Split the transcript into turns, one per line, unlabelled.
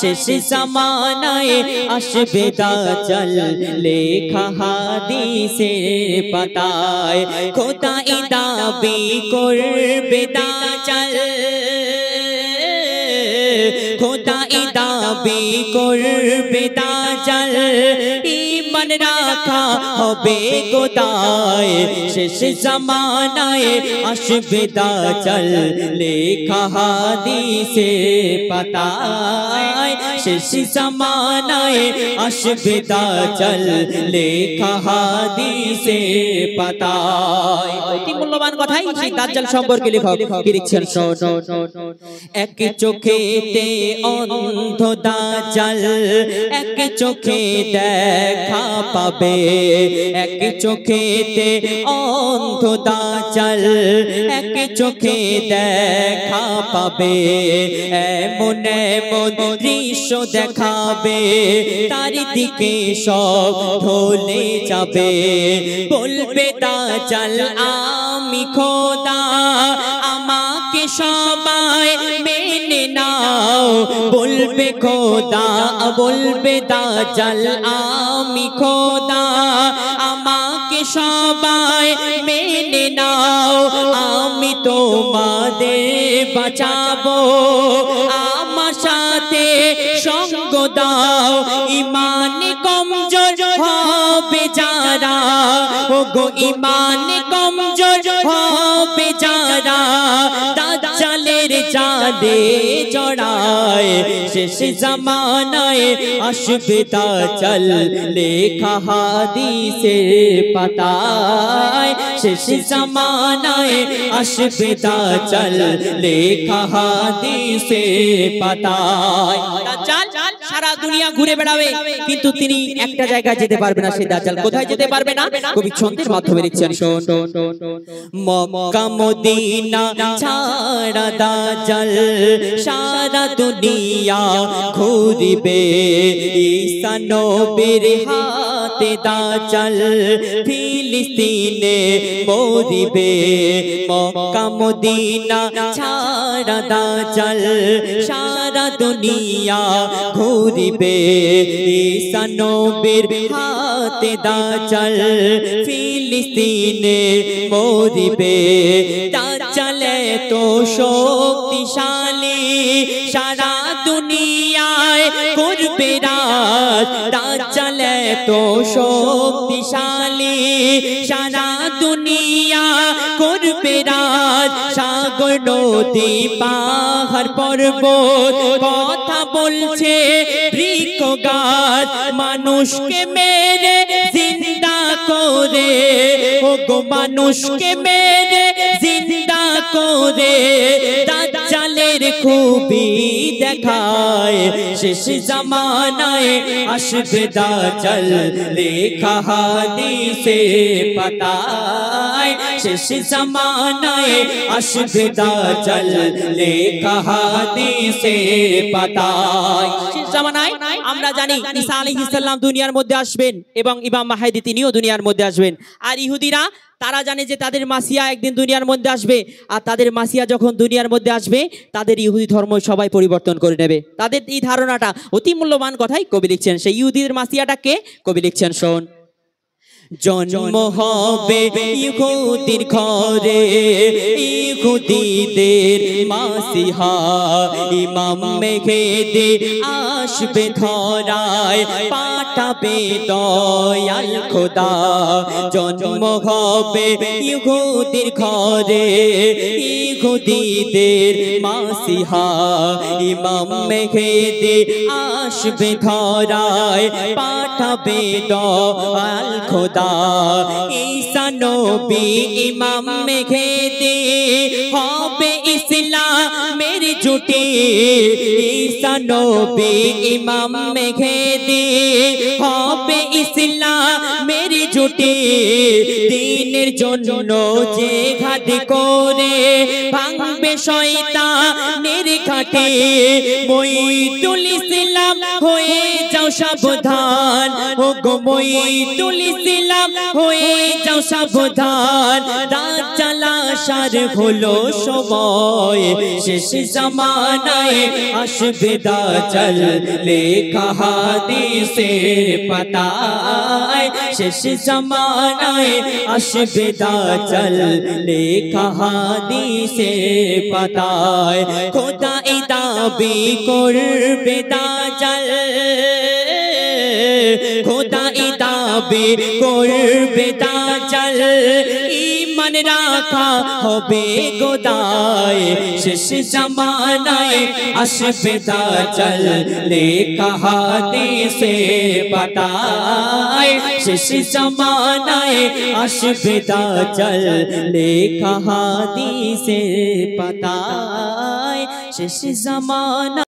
শেষ জামানায় আসবে দাজ্জাল লেখা হাদিসের পাতায় খোদাই দাবি করবে দাজ্জাল খোদাই দাবি করবে দাজ্জাল ঈমান রাখা হবে কোথায় শেষ জামানায় আসবে দাজ্জাল লেখা হাদিসের পাতায় শেষ জামানায় আসবে দাজ্জাল লেখা হাদিসের পাতায় অতি মূল্যবান কথাই সেই দাজ্জাল সম্পর্কে লেখক কি লিখছেন এক চোখেতে অন্ধ দাজ্জাল এক চোখে দেখা পাবে এক চোখেতে অন্ধ দাজ্জাল এক চোখে দেখা পাবে এমন এমন দৃশ্য দেখাবে তার দিকে সব ঢলে যাবে বলবে দাজ্জাল আমি খোদা আমাকে সবাই মেনে নাও বলবে খোদা বলবে দাজ্জাল আমি খোদা আমাকে সবাই মেনে নাও আমি তোমাদের বাঁচাবো আমার সাথে সঙ্গ দাও ঈমান কমজোর হবে যারা ওগো ঈমান কমজোর হবে যারা দাজ্জালের জালে জড়ায় শেষ জামানায় আসবে দাজ্জাল লেখা হাদিসের পাতায় শেষ জামানায় আসবে দাজ্জাল লেখা হাদিসের পাতায় দাজ্জাল সারা দুনিয়া ঘুরে বেড়াবে কিন্তু তিনি একটা জায়গায় যেতে পারবে না সেই দাজ্জাল কোথায় যেতে পারবে না কবি ছন্দের মাধ্যমে লিখছেন শোন মক্কা মদিনা ছাড়া দাজ্জাল সারা দুনিয়া ঘুরিবে ঈসা নবীর হাতে দাজ্জাল ফিলিস্তিনে মরিবে মক্কা মদিনা ছাড়া দাজ্জাল সারা দুনিয়া ঘুরিবে ঈসা নবীর হাতে দাজ্জাল ফিলিস্তিনে মরিবে দাজ্জাল তো শক্তিশালী সারা দুনিয়ায় করবে রাজ দাজ্জাল তো শক্তিশালী সারা দুনিয়া করবে রাজ সাগর নদী পাহাড় পর্বত কথা বলছে বৃক্ষ গাছ মানুষকে মেরে জিন্দা করে ওগো মানুষকে মেরে জিন্দা করে দাজ্জালের খুবই দেখায় শেষ জামানায় আসবে দাজ্জাল লেখা হাদিসের পাতায় শেষ জামানায় আসবে দাজ্জাল লেখা হাদিসের পাতায় শেষ জামানায় আমরা জানি ঈসা আলাইহিস সালাম দুনিয়ার মধ্যে আসবেন এবং ইমাম মাহদী তিনিও দুনিয়ার মধ্যে আসবেন আর ইহুদিরা তারা জানে যে তাদের মাসিয়া একদিন দুনিয়ার মধ্যে আসবে আর তাদের মাসিয়া যখন দুনিয়ার মধ্যে আসবে তাদের ইহুদি ধর্ম সবাই পরিবর্তন করে নেবে তাদের এই ধারণাটা অতি মূল্যবান কথাই কবি লিখছেন সেই ইহুদিদের মাসিয়াটা কে কবি লিখছেন শোন জন্ম হবে ইহুদির ঘরে ইহুদিদের মাসিহা ইমাম মেহেদী আসবে ধরায় পাঠাবে দয়াল খোদা জন্ম হবে ইহুদির ঘরে ইহুদিদের মাসিহা ইমাম মেহেদী আসবে ধরায় পাঠাবে দয়াল খোদা ঈসা নবী ইমাম মেহেদী হবে ইসলামের জুটি ঈসা নবী ইমাম মেহেদী হবে ইসলামের জুটি দ্বীনের জন্য জিহাদ করে ভাঙবে শয়তানের ঘাটি মঈদুল ইসলাম হয়ে যাও সাবধান ও গো মঈদুল ইসলাম হয়ে যাও সাবধান দাজ্জাল আসার হলো সময় শেষ জামানায় আসবে দাজ্জাল লেখা হাদিসের পাতায় শেষ জামানায় আসবে দাজ্জাল লেখা হাদিসের পাতায় খোদা এই দাবি করবে দাজ্জাল খোদা এই দাবি করবে দাজ্জাল ঈমান রাখা হবে গোদায় শেষ জামানায় আসবে দাজ্জাল লেখা হাদিসের পাতায় শেষ জামানায় আসবে দাজ্জাল লেখা হাদিসের পাতায় শেষ জামানা